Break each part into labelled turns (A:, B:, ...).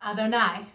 A: Adonai.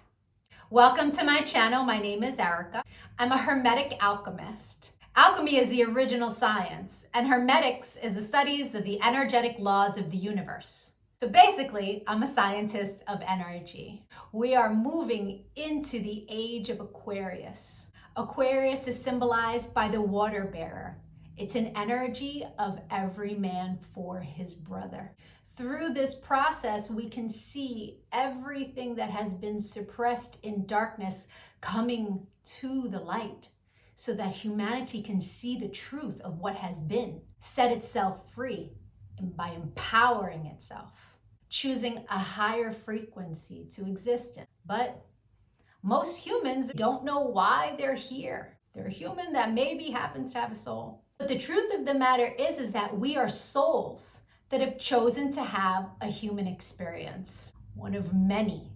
A: Welcome to my channel. My name is Erica. I'm a Hermetic alchemist. Alchemy is the original science, and Hermetics is the studies of the energetic laws of the universe. So basically, I'm a scientist of energy. We are moving into the age of Aquarius. Aquarius is symbolized by the water bearer. It's an energy of every man for his brother. Through this process, we can see everything that has been suppressed in darkness coming to the light so that humanity can see the truth of what has been, set itself free, and by empowering itself, choosing a higher frequency to exist in. But most humans don't know why they're here. They're a human that maybe happens to have a soul. But the truth of the matter is that we are souls that have chosen to have a human experience, one of many.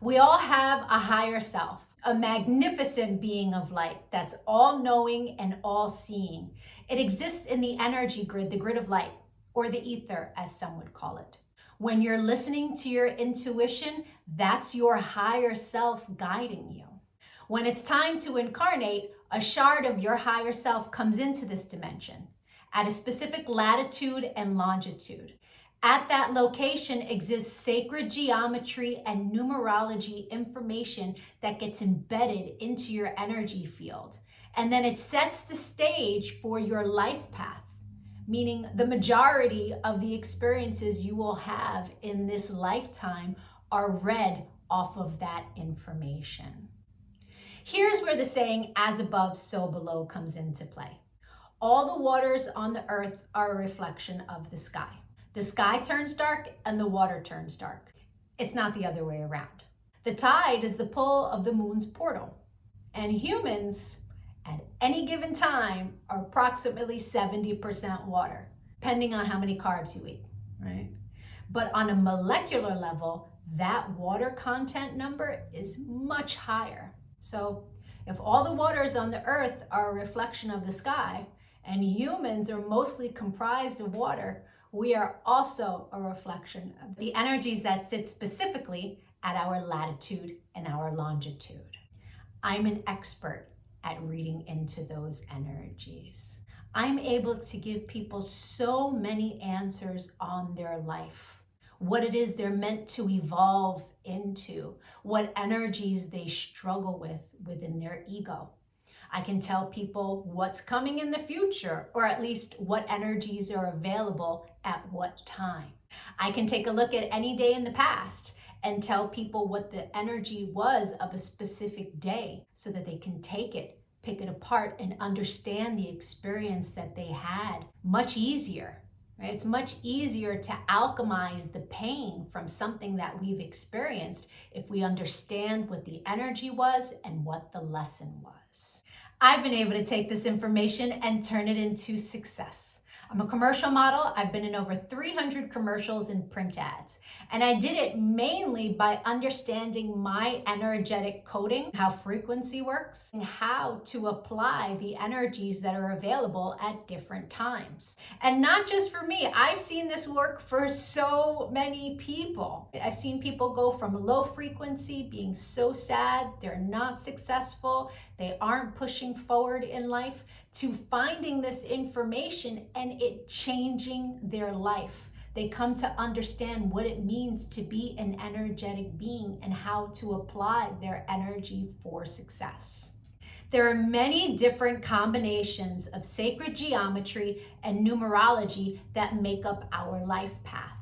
A: We all have a higher self, a magnificent being of light that's all-knowing and all-seeing. It exists in the energy grid, the grid of light, or the ether, as some would call it. When you're listening to your intuition, that's your higher self guiding you. When it's time to incarnate, a shard of your higher self comes into this dimension at a specific latitude and longitude. At that location exists sacred geometry and numerology information that gets embedded into your energy field. And then it sets the stage for your life path, meaning the majority of the experiences you will have in this lifetime are read off of that information. Here's where the saying, as above, so below, comes into play. All the waters on the earth are a reflection of the sky. The sky turns dark and the water turns dark. It's not the other way around. The tide is the pull of the moon's portal. And humans, at any given time, are approximately 70% water, depending on how many carbs you eat, right? But on a molecular level, that water content number is much higher. So if all the waters on the earth are a reflection of the sky, and humans are mostly comprised of water, we are also a reflection of the energies that sit specifically at our latitude and our longitude. I'm an expert at reading into those energies. I'm able to give people so many answers on their life, what it is they're meant to evolve into, what energies they struggle with within their ego. I can tell people what's coming in the future, or at least what energies are available at what time. I can take a look at any day in the past and tell people what the energy was of a specific day so that they can take it, pick it apart, and understand the experience that they had much easier. Right? It's much easier to alchemize the pain from something that we've experienced if we understand what the energy was and what the lesson was. I've been able to take this information and turn it into success. I'm a commercial model. I've been in over 300 commercials and print ads. And I did it mainly by understanding my energetic coding, how frequency works, and how to apply the energies that are available at different times. And not just for me, I've seen this work for so many people. I've seen people go from low frequency, being so sad, they're not successful, they aren't pushing forward in life, to finding this information and it changing their life. They come to understand what it means to be an energetic being and how to apply their energy for success. There are many different combinations of sacred geometry and numerology that make up our life path.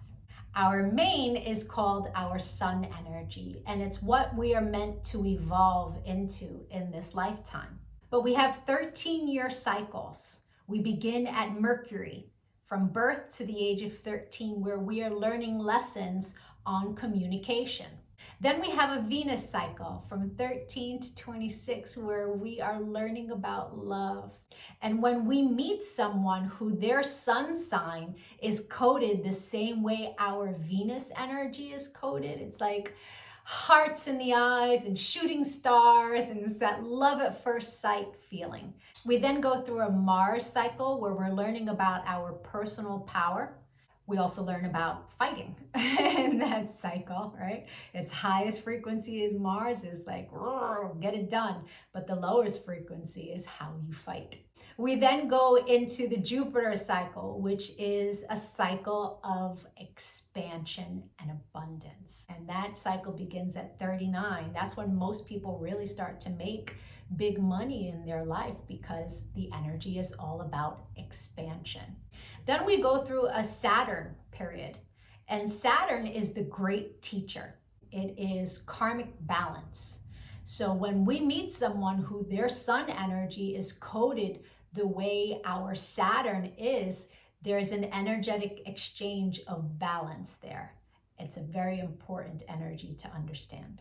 A: Our main is called our sun energy, and it's what we are meant to evolve into in this lifetime. But we have 13-year cycles. We begin at Mercury, from birth to the age of 13, where we are learning lessons on communication. Then we have a Venus cycle from 13 to 26, where we are learning about love. And when we meet someone who their sun sign is coded the same way our Venus energy is coded, it's like hearts in the eyes and shooting stars, and it's that love at first sight feeling. We then go through a Mars cycle where we're learning about our personal power. We also learn about fighting, and cycle, right? Its highest frequency is Mars, is like, get it done. But the lowest frequency is how you fight. We then go into the Jupiter cycle, which is a cycle of expansion and abundance. And that cycle begins at 39. That's when most people really start to make big money in their life, because the energy is all about expansion. Then we go through a Saturn period, and Saturn is the great teacher. It is karmic balance. So when we meet someone who their sun energy is coded the way our Saturn is, there's an energetic exchange of balance there. It's a very important energy to understand.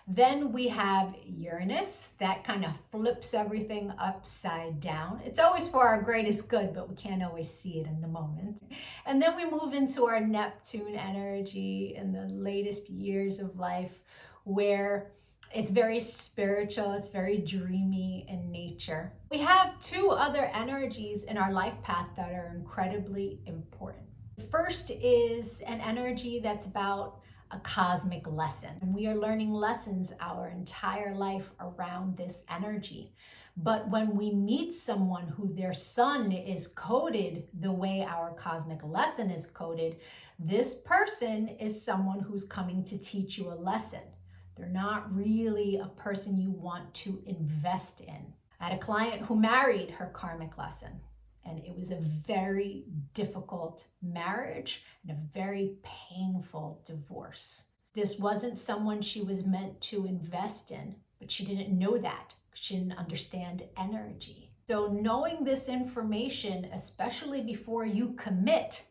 A: Then we have Uranus, that kind of flips everything upside down. It's always for our greatest good, but we can't always see it in the moment. And then we move into our Neptune energy in the latest years of life, where it's very spiritual, it's very dreamy in nature. We have two other energies in our life path that are incredibly important. The first is an energy that's about a cosmic lesson. And we are learning lessons our entire life around this energy. But when we meet someone who their sun is coded the way our cosmic lesson is coded, this person is someone who's coming to teach you a lesson. They're not really a person you want to invest in. I had a client who married her karmic lesson, and it was a very difficult marriage and a very painful divorce. This wasn't someone she was meant to invest in, but she didn't know that. She didn't understand energy. So knowing this information, especially before you commit,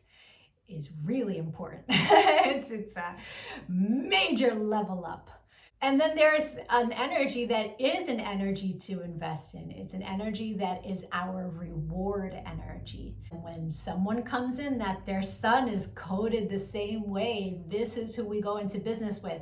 A: is really important. It's a major level up. And then there's an energy that is an energy to invest in. It's an energy that is our reward energy. And when someone comes in that their sun is coded the same way, this is who we go into business with.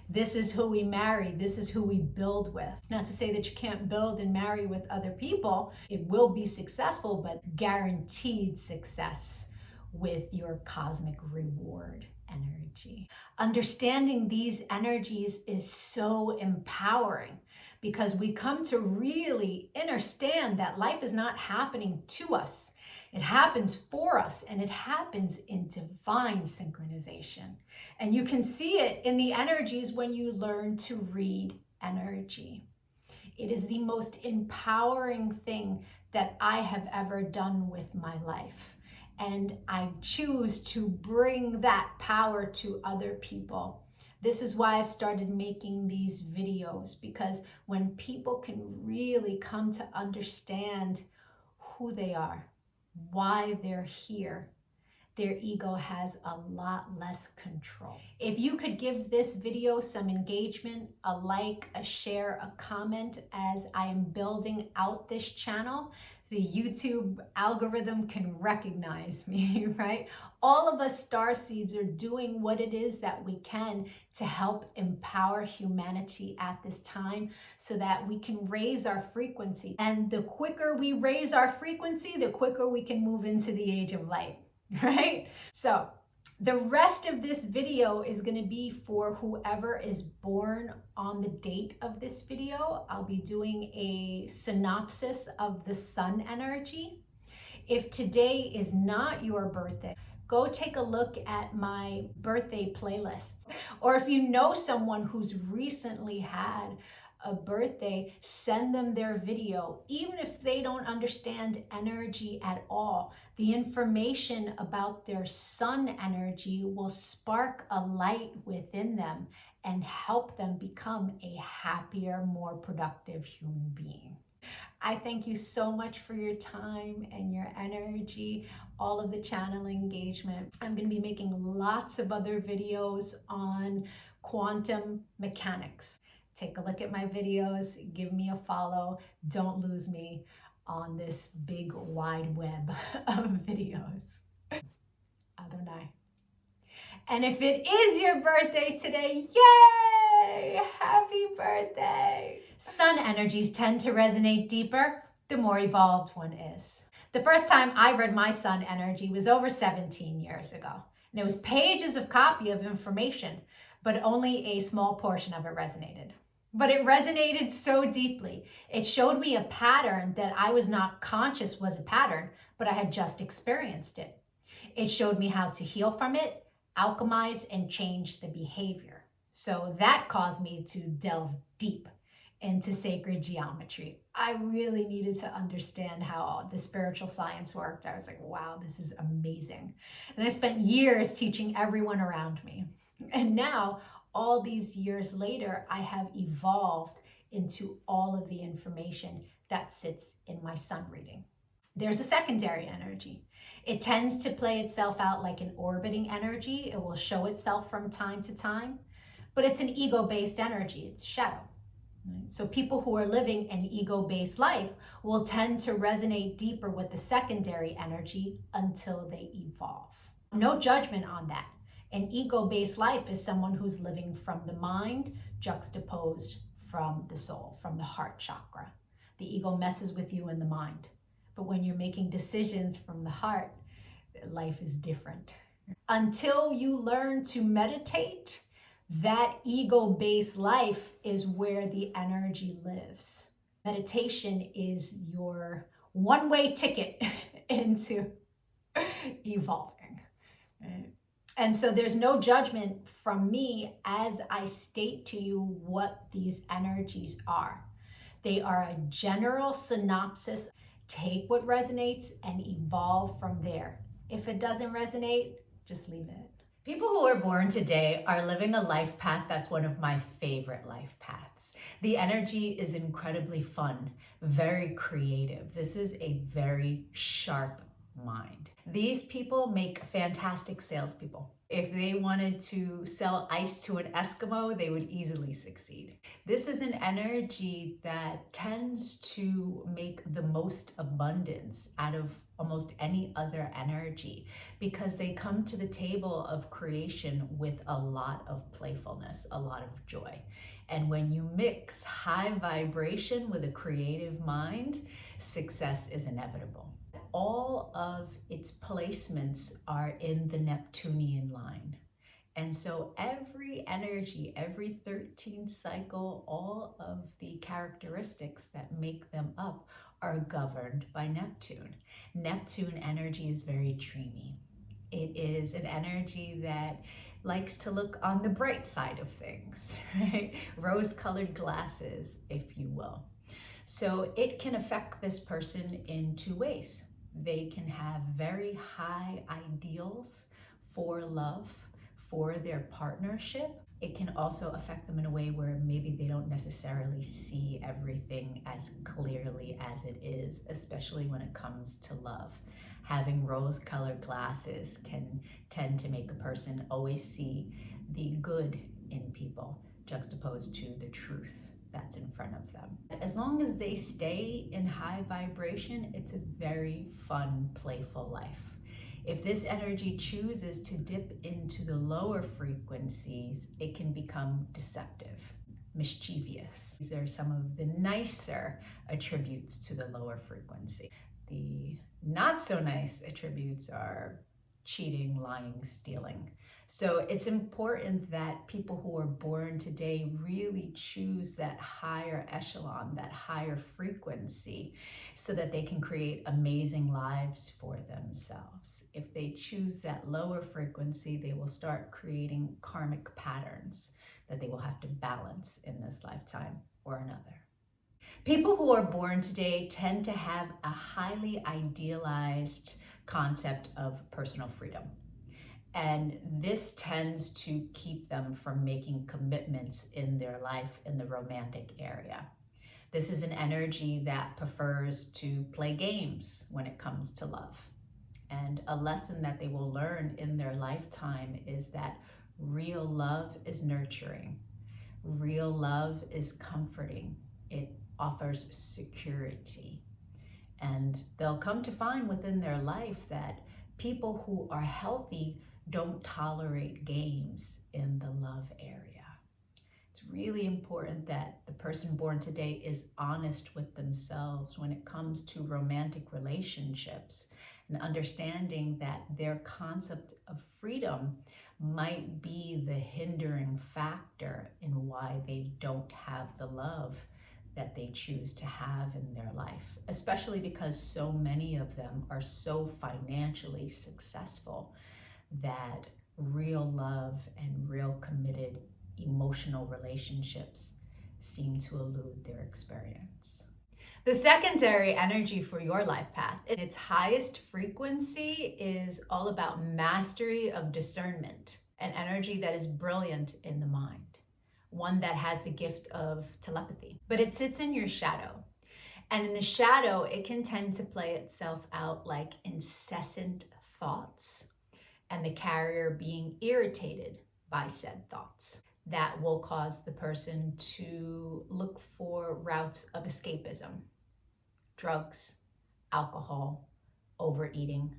A: This is who we marry. This is who we build with. Not to say that you can't build and marry with other people. It will be successful, but guaranteed success with your cosmic reward energy. Understanding these energies is so empowering, because we come to really understand that life is not happening to us. It happens for us, and it happens in divine synchronization. And you can see it in the energies when you learn to read energy. It is the most empowering thing that I have ever done with my life. And I choose to bring that power to other people. This is why I've started making these videos, because when people can really come to understand who they are, why they're here, their ego has a lot less control. If you could give this video some engagement, a like, a share, a comment, as I am building out this channel, the YouTube algorithm can recognize me, right? All of us starseeds are doing what it is that we can to help empower humanity at this time, so that we can raise our frequency. And the quicker we raise our frequency, the quicker we can move into the age of light, right? So the rest of this video is going to be for whoever is born on the date of this video. I'll be doing a synopsis of the sun energy. If today is not your birthday, go take a look at my birthday playlists. Or if you know someone who's recently had a birthday, send them their video. Even if they don't understand energy at all, the information about their sun energy will spark a light within them and help them become a happier, more productive human being. I thank you so much for your time and your energy, all of the channel engagement. I'm going to be making lots of other videos on quantum mechanics. Take a look at my videos, give me a follow. Don't lose me on this big wide web of videos. Adonai. And if it is your birthday today, yay! Happy birthday! Sun energies tend to resonate deeper the more evolved one is. The first time I read my sun energy was over 17 years ago. And it was pages of copy of information, but only a small portion of it resonated. But it resonated so deeply. It showed me a pattern that I was not conscious was a pattern, but I had just experienced it. It showed me how to heal from it, alchemize, and change the behavior. So that caused me to delve deep into sacred geometry. I really needed to understand how the spiritual science worked. I was like, wow, this is amazing. And I spent years teaching everyone around me. And now, all these years later, I have evolved into all of the information that sits in my sun reading. There's a secondary energy. It tends to play itself out like an orbiting energy. It will show itself from time to time, but it's an ego-based energy. It's shadow. Right? So people who are living an ego-based life will tend to resonate deeper with the secondary energy until they evolve. No judgment on that. An ego-based life is someone who's living from the mind juxtaposed from the soul, from the heart chakra. The ego messes with you in the mind. But when you're making decisions from the heart, life is different. Until you learn to meditate, that ego-based life is where the energy lives. Meditation is your one-way ticket into evolving. Right? And so there's no judgment from me as I state to you what these energies are. They are a general synopsis. Take what resonates and evolve from there. If it doesn't resonate, just leave it. People who are born today are living a life path that's one of my favorite life paths. The energy is incredibly fun, very creative. This is a very sharp mind. These people make fantastic salespeople. If they wanted to sell ice to an Eskimo, they would easily succeed. This is an energy that tends to make the most abundance out of almost any other energy because they come to the table of creation with a lot of playfulness, a lot of joy. And when you mix high vibration with a creative mind, success is inevitable. All of its placements are in the Neptunian line. And so every energy, every 13th cycle, all of the characteristics that make them up are governed by Neptune. Neptune energy is very dreamy. It is an energy that likes to look on the bright side of things, right? Rose-colored glasses, if you will. So it can affect this person in two ways. They can have very high ideals for love, for their partnership. It can also affect them in a way where maybe they don't necessarily see everything as clearly as it is, especially when it comes to love. Having rose-colored glasses can tend to make a person always see the good in people, juxtaposed to the truth that's in front of them. As long as they stay in high vibration, it's a very fun, playful life. If this energy chooses to dip into the lower frequencies, it can become deceptive, mischievous. These are some of the nicer attributes to the lower frequency. The not so nice attributes are cheating, lying, stealing. So it's important that people who are born today really choose that higher echelon, that higher frequency, so that they can create amazing lives for themselves. If they choose that lower frequency, they will start creating karmic patterns that they will have to balance in this lifetime or another. People who are born today tend to have a highly idealized concept of personal freedom. And this tends to keep them from making commitments in their life in the romantic area. This is an energy that prefers to play games when it comes to love. And a lesson that they will learn in their lifetime is that real love is nurturing. Real love is comforting. It offers security. And they'll come to find within their life that people who are healthy don't tolerate games in the love area. It's really important that the person born today is honest with themselves when it comes to romantic relationships and understanding that their concept of freedom might be the hindering factor in why they don't have the love that they choose to have in their life, especially because so many of them are so financially successful that real love and real committed emotional relationships seem to elude their experience. The secondary energy for your life path, in its highest frequency, is all about mastery of discernment, an energy that is brilliant in the mind, one that has the gift of telepathy. But it sits in your shadow. And in the shadow, it can tend to play itself out like incessant thoughts, and the carrier being irritated by said thoughts. That will cause the person to look for routes of escapism: drugs, alcohol, overeating,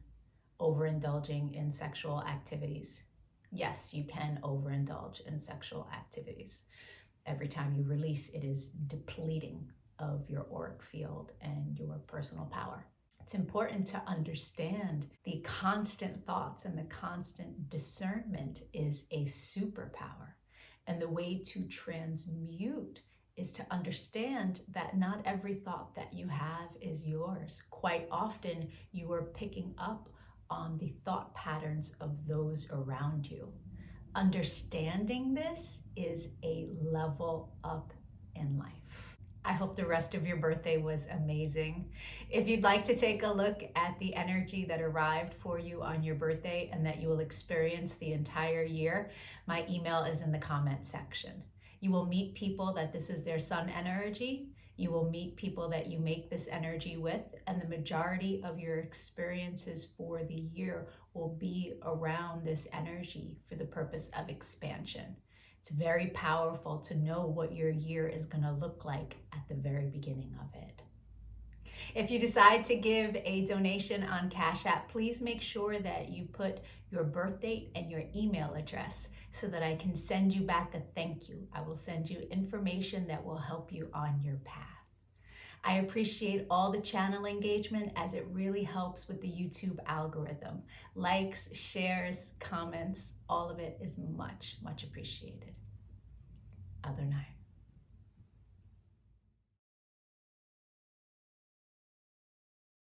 A: overindulging in sexual activities. Yes, you can overindulge in sexual activities. Every time you release, it is depleting of your auric field and your personal power. It's important to understand the constant thoughts and the constant discernment is a superpower. And the way to transmute is to understand that not every thought that you have is yours. Quite often, you are picking up on the thought patterns of those around you. Understanding this is a level up in life. I hope the rest of your birthday was amazing. If you'd like to take a look at the energy that arrived for you on your birthday and that you will experience the entire year, my email is in the comment section. You will meet people that this is their sun energy. You will meet people that you make this energy with, and the majority of your experiences for the year will be around this energy for the purpose of expansion. It's very powerful to know what your year is going to look like at the very beginning of it. If you decide to give a donation on Cash App, please make sure that you put your birth date and your email address so that I can send you back a thank you. I will send you information that will help you on your path. I appreciate all the channel engagement, as it really helps with the YouTube algorithm. Likes, shares, comments, all of it is much, much appreciated. Other night.